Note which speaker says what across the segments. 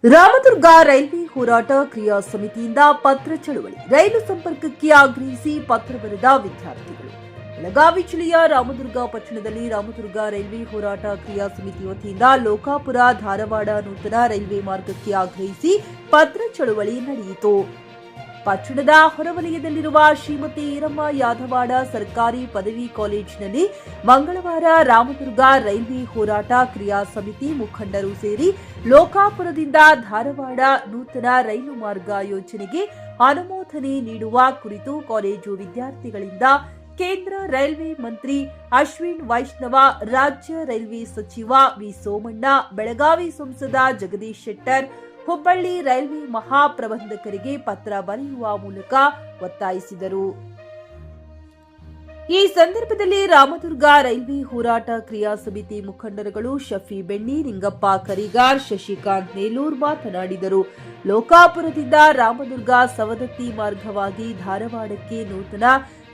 Speaker 1: Ramdurg railway ಹೋರಾಟ ಕ್ರಿಯಾ ಸಮಿತಿಯಿಂದ ಪತ್ರ ಚಳವಳಿ. ರೈಲು ಸಂಪರ್ಕಕ್ಕೆ ಆಗ್ರಹಿಸಿ ಪತ್ರ ಬರೆದ ವಿದ್ಯಾರ್ಥಿಗಳು. ಬೆಳಗಾವಿ ಜಿಲ್ಲೆಯ ರಾಮದುರ್ಗ ಪಟ್ಟಣದಲ್ಲಿ ರಾಮದುರ್ಗ ರೈಲ್ವೆ ಹೋರಾಟ ಕ್ರಿಯಾ ಸಮಿತಿ ವತಿಯಿಂದ ಲೋಕಾಪುರ ಧಾರವಾಡ ನೂತನ ರೈಲ್ವೆ ಮಾರ್ಗಕ್ಕೆ ಆಗ್ರಹಿಸಿ ಪತ್ರ ಚಳವಳಿ ನಡೆಯಿತು. ಪಟ್ಟಣದ ಹೊರವಲಯದಲ್ಲಿರುವ ಶ್ರೀಮತಿ ಈರಮ್ಮ ಯಾದವಾಡ ಸರ್ಕಾರಿ ಪದವಿ ಕಾಲೇಜಿನಲ್ಲಿ ಮಂಗಳವಾರ ರಾಮದುರ್ಗ ರೈಲ್ವೆ ಹೋರಾಟ ಕ್ರಿಯಾ ಸಮಿತಿ ಮುಖಂಡರು ಸೇರಿ ಲೋಕಾಪುರದಿಂದ ಧಾರವಾಡ ನೂತನ ರೈಲು ಮಾರ್ಗ ಯೋಜನೆಗೆ ಅನುಮೋದನೆ ನೀಡುವ ಕುರಿತು ಕಾಲೇಜು ವಿದ್ಯಾರ್ಥಿಗಳಿಂದ ಕೇಂದ್ರ ರೈಲ್ವೆ ಮಂತ್ರಿ ಅಶ್ವಿನ್ ವೈಷ್ಣವ, ರಾಜ್ಯ ರೈಲ್ವೆ ಸಚಿವ ವಿ ಸೋಮಣ್ಣ, ಬೆಳಗಾವಿ ಸಂಸದ ಜಗದೀಶ್ ಶೆಟ್ಟರ್, ಹುಬ್ಬಳ್ಳಿ ರೈಲ್ವೆ ಮಹಾಪ್ರಬಂಧಕರಿಗೆ ಪತ್ರ ಬರೆಯುವ ಮೂಲಕ ಒತ್ತಾಯಿಸಿದರು. ಈ ಸಂದರ್ಭದಲ್ಲಿ ರಾಮದುರ್ಗ ರೈಲ್ವೆ ಹೋರಾಟ ಕ್ರಿಯಾ ಸಮಿತಿ ಮುಖಂಡರುಗಳು ಶಫಿ ಬೆಣ್ಣಿ, ನಿಂಗಪ್ಪ ಕರಿಗಾರ್, ಶಶಿಕಾಂತ್ ನೇಲೂರ್ ಮಾತನಾಡಿದರು. ಲೋಕಾಪುರದಿಂದ ರಾಮದುರ್ಗ ಸವದತ್ತಿ ಮಾರ್ಗವಾಗಿ ಧಾರವಾಡಕ್ಕೆ ನೂತನ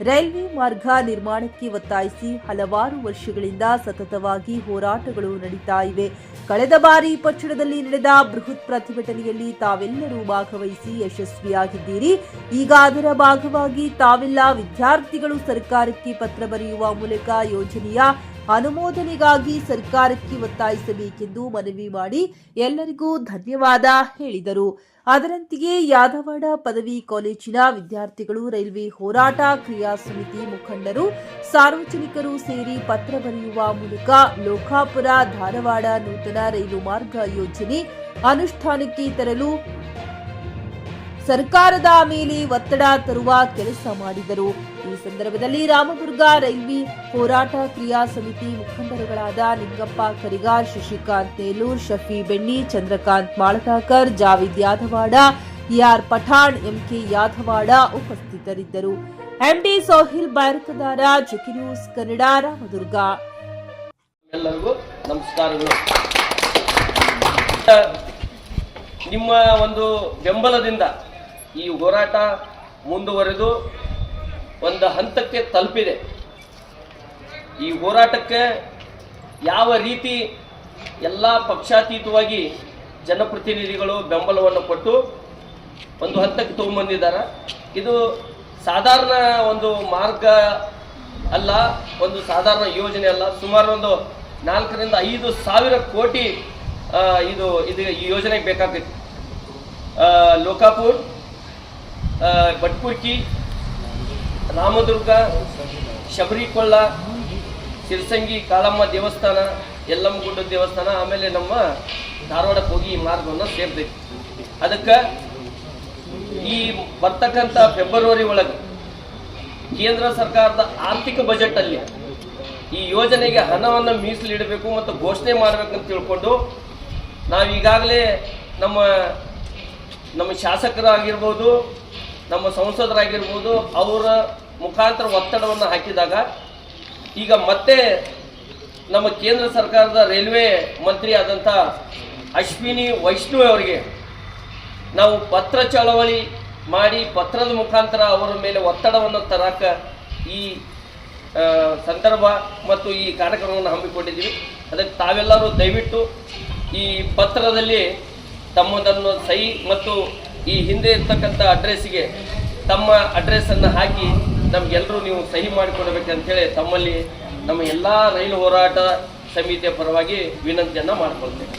Speaker 1: ರೈಲ್ವೆ ಮಾರ್ಗ ನಿರ್ಮಾಣಕ್ಕೆ ಒತ್ತಾಯಿಸಿ ಹಲವಾರು ವರ್ಷಗಳಿಂದ ಸತತವಾಗಿ ಹೋರಾಟಗಳು ನಡೀತಾ ಇವೆ. ಕಳೆದ ಬಾರಿ ಪಟ್ಟಣದಲ್ಲಿ ನಡೆದ ಬೃಹತ್ ಪ್ರತಿಭಟನೆಯಲ್ಲಿ ತಾವೆಲ್ಲರೂ ಭಾಗವಹಿಸಿ ಯಶಸ್ವಿಯಾಗಿದ್ದೀರಿ. ಈಗ ಅದರ ಭಾಗವಾಗಿ ತಾವೆಲ್ಲ ವಿದ್ಯಾರ್ಥಿಗಳು ಸರ್ಕಾರಕ್ಕೆ ಪತ್ರ ಬರೆಯುವ ಮೂಲಕ ಯೋಜನೆಯ ಅನುಮೋದನೆಗಾಗಿ ಸರ್ಕಾರಕ್ಕೆ ಒತ್ತಾಯಿಸಬೇಕೆಂದು ಮನವಿ ಮಾಡಿ ಎಲ್ಲರಿಗೂ ಧನ್ಯವಾದ ಹೇಳಿದರು. ಅದರಂತೆಯೇ ಯಾದವಾಡ ಪದವಿ ಕಾಲೇಜಿನ ವಿದ್ಯಾರ್ಥಿಗಳು, ರೈಲ್ವೆ ಹೋರಾಟ ಕ್ರಿಯಾ ಸಮಿತಿ ಮುಖಂಡರು, ಸಾರ್ವಜನಿಕರು ಸೇರಿ ಪತ್ರ ಬರೆಯುವ ಮೂಲಕ ಲೋಕಾಪುರ ಧಾರವಾಡ ನೂತನ ರೈಲು ಮಾರ್ಗ ಯೋಜನೆ ಅನುಷ್ಠಾನಕ್ಕೆ ತರಲು ಸರ್ಕಾರದ ಮೇಲೆ ಒತ್ತಡ ತರುವ ಕೆಲಸ ಮಾಡಿದರು. ಈ ಸಂದರ್ಭದಲ್ಲಿ ರಾಮದುರ್ಗ ರೈಲ್ವೆ ಹೋರಾಟ ಕ್ರಿಯಾ ಸಮಿತಿ ಮುಖಂಡರುಗಳಾದ ನಿಂಗಪ್ಪ ಕರಿಗಾರ್, ಶಶಿಕಾಂತ್ ನೇಲೂರ್, ಶಫಿ ಬೆಣ್ಣಿ, ಚಂದ್ರಕಾಂತ್ ಮಾಳಗಾಕರ್, ಜಾವಿದ್ ಯಾದವಾಡ, ಎಆರ್ ಪಠಾಣ್, ಎಂಕೆ ಯಾದವಾಡ ಉಪಸ್ಥಿತರಿದ್ದರು. MD Sohil Bairakdar, JK news Kannada, Ramdurg.
Speaker 2: ಎಲ್ಲರಿಗೂ ನಮಸ್ಕಾರಗಳು. ನಿಮ್ಮ ಒಂದು ಬೆಂಬಲದಿಂದ ಈ ಹೋರಾಟ ಮುಂದುವರೆದು ಒಂದು ಹಂತಕ್ಕೆ ತಲುಪಿದೆ. ಈ ಹೋರಾಟಕ್ಕೆ ಯಾವ ರೀತಿ ಎಲ್ಲ ಪಕ್ಷಾತೀತವಾಗಿ ಜನಪ್ರತಿನಿಧಿಗಳು ಬೆಂಬಲವನ್ನು ಕೊಟ್ಟು ಒಂದು ಹಂತಕ್ಕೆ ತಗೊಂಡ್ಬಂದಿದ್ದಾರೆ. ಇದು ಸಾಧಾರಣ ಒಂದು ಮಾರ್ಗ ಅಲ್ಲ, ಒಂದು ಸಾಧಾರಣ ಯೋಜನೆ ಅಲ್ಲ. ಸುಮಾರು ಒಂದು 4 ರಿಂದ 5 ಸಾವಿರ ಕೋಟಿ ಇದು ಈ ಯೋಜನೆಗೆ ಬೇಕಾಗ್ತೈತಿ. ಲೋಕಾಪುರ್, ಬಟ್ಕುರ್ಕಿ, ರಾಮದುರ್ಗ, ಶಬರಿಕೊಳ್ಳ, ಸಿರ್ಸಂಗಿ ಕಾಳಮ್ಮ ದೇವಸ್ಥಾನ, ಯಲ್ಲಮ್ಮಗುಡ್ಡ ದೇವಸ್ಥಾನ, ಆಮೇಲೆ ನಮ್ಮ ಧಾರವಾಡಕ್ಕೆ ಹೋಗಿ ಈ ಮಾರ್ಗವನ್ನು ಸೇರ್ತೈತಿ. ಅದಕ್ಕೆ ಈ ಬರ್ತಕ್ಕಂಥ ಫೆಬ್ರವರಿ ಒಳಗೆ ಕೇಂದ್ರ ಸರ್ಕಾರದ ಆರ್ಥಿಕ ಬಜೆಟ್ ಅಲ್ಲಿ ಈ ಯೋಜನೆಗೆ ಹಣವನ್ನು ಮೀಸಲಿಡಬೇಕು ಮತ್ತು ಘೋಷಣೆ ಮಾಡಬೇಕಂತ ತಿಳ್ಕೊಂಡು ನಾವು ಈಗಾಗಲೇ ನಮ್ಮ ಶಾಸಕರಾಗಿರ್ಬೋದು, ನಮ್ಮ ಸಂಸದರಾಗಿರ್ಬೋದು, ಅವರ ಮುಖಾಂತರ ಒತ್ತಡವನ್ನು ಹಾಕಿದಾಗ ಈಗ ಮತ್ತೆ ನಮ್ಮ ಕೇಂದ್ರ ಸರ್ಕಾರದ ರೈಲ್ವೆ ಮಂತ್ರಿ ಆದಂಥ ಅಶ್ವಿನಿ ವೈಷ್ಣವ್ ಅವರಿಗೆ ನಾವು ಪತ್ರ ಚಳವಳಿ ಮಾಡಿ ಪತ್ರದ ಮುಖಾಂತರ ಅವರ ಮೇಲೆ ಒತ್ತಡವನ್ನು ತರಕ ಈ ಸಂದರ್ಭ ಮತ್ತು ಈ ಕಾರ್ಯಕ್ರಮವನ್ನು ಹಮ್ಮಿಕೊಂಡಿದ್ದೀವಿ. ಅದಕ್ಕೆ ತಾವೆಲ್ಲರೂ ದಯವಿಟ್ಟು ಈ ಪತ್ರದಲ್ಲಿ ತಮ್ಮದನ್ನು ಸಹಿ ಮತ್ತು ಈ ಹಿಂದೆ ಇರ್ತಕ್ಕಂಥ ಅಡ್ರೆಸ್ಸಿಗೆ ತಮ್ಮ ಅಡ್ರೆಸ್ಸನ್ನು ಹಾಕಿ ನಮಗೆಲ್ಲರೂ ನೀವು ಸಹಿ ಮಾಡಿಕೊಡ್ಬೇಕಂತೇಳಿ ತಮ್ಮಲ್ಲಿ ನಮ್ಮ ಎಲ್ಲ ರೈಲು ಹೋರಾಟ ಸಮಿತಿಯ ಪರವಾಗಿ ವಿನಂತಿಯನ್ನು ಮಾಡಿಕೊಳ್ತೇವೆ.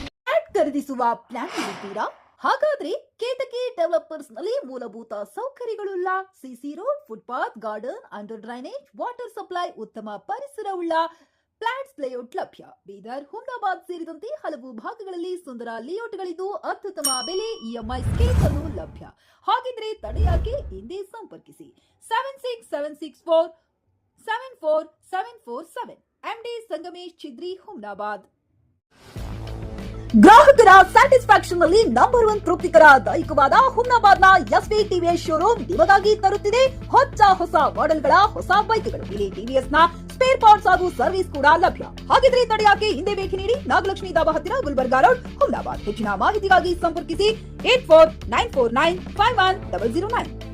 Speaker 1: ಖರೀದಿಸುವ ಪ್ಲಾನ್ ಇದ್ದೀರಾ? ಹಾಗಾದ್ರೆ ಕೇತಕಿ ಡೆವಲಪರ್ಸ್ ನಲ್ಲಿ ಮೂಲಭೂತ ಸೌಕರ್ಯಗಳುಳ್ಳ CC road, footpath, garden, under drainage, water supply, ಉತ್ತಮ ಪರಿಸರವುಳ್ಳ ಫ್ಲಾಟ್ಸ್ ಲೇಔಟ್ ಲಭ್ಯ. ಬೀದರ್, ಹುಮ್ನಾಬಾದ್ ಸೇರಿದಂತೆ ಹಲವು ಭಾಗಗಳಲ್ಲಿ ಸುಂದರ ಲೇಔಟ್ಗಳಿದ್ದು ಅತ್ಯುತ್ತಮ ಬೆಲೆ, ಇಎಂಐ ಸ್ಕೀಮ್ಸ್ ಅನ್ನು ಲಭ್ಯ. ಹಾಗಿದ್ರೆ ತಡೆಯಾಕೆ? ಹಿಂದೆ ಸಂಪರ್ಕಿಸಿ 7676474747. ಎಂಡಿ ಸಂಗಮೇಶ್ ಚಿದ್ರಿ, ಹುಮ್ನಾಬಾದ್. ಗ್ರಾಹಕರ ಸ್ಯಾಟಿಸ್ಫ್ಯಾಕ್ಷನ್ ನಲ್ಲಿ ನಂಬರ್ 1 ತೃಪ್ತಿಕರ ದೈಹಿಕವಾದ ಹುಮ್ನಾಬಾದ್ನ ಎಸ್ವಿ ಟಿವಿಎಸ್ ಶೋರೂಮ್ ನಿಮಗಾಗಿ ತರುತ್ತಿದೆ ಹೊಸ ಮಾಡೆಲ್ಗಳ ಹೊಸ ಬೈಕ್ಗಳು. ಇಲ್ಲಿ ಟಿವಿಎಸ್ ನ ಸ್ಪೇರ್ ಪಾರ್ಟ್ಸ್ ಹಾಗೂ ಸರ್ವಿಸ್ ಕೂಡ ಲಭ್ಯ. ಹಾಗಿದ್ರೆ ತಡೆಯಾಕೆ? ಹಿಂದೆ ಭೇಟಿ ನೀಡಿ, ನಾಗಲಕ್ಷ್ಮಿ ಧಾಬಾ ಹತ್ತಿರ, ಗುಲ್ಬರ್ಗಾ ರೋಡ್, ಹುಮ್ನಾಬಾದ್. ಹೆಚ್ಚಿನ ಮಾಹಿತಿಗಾಗಿ ಸಂಪರ್ಕಿಸಿ 8494951009.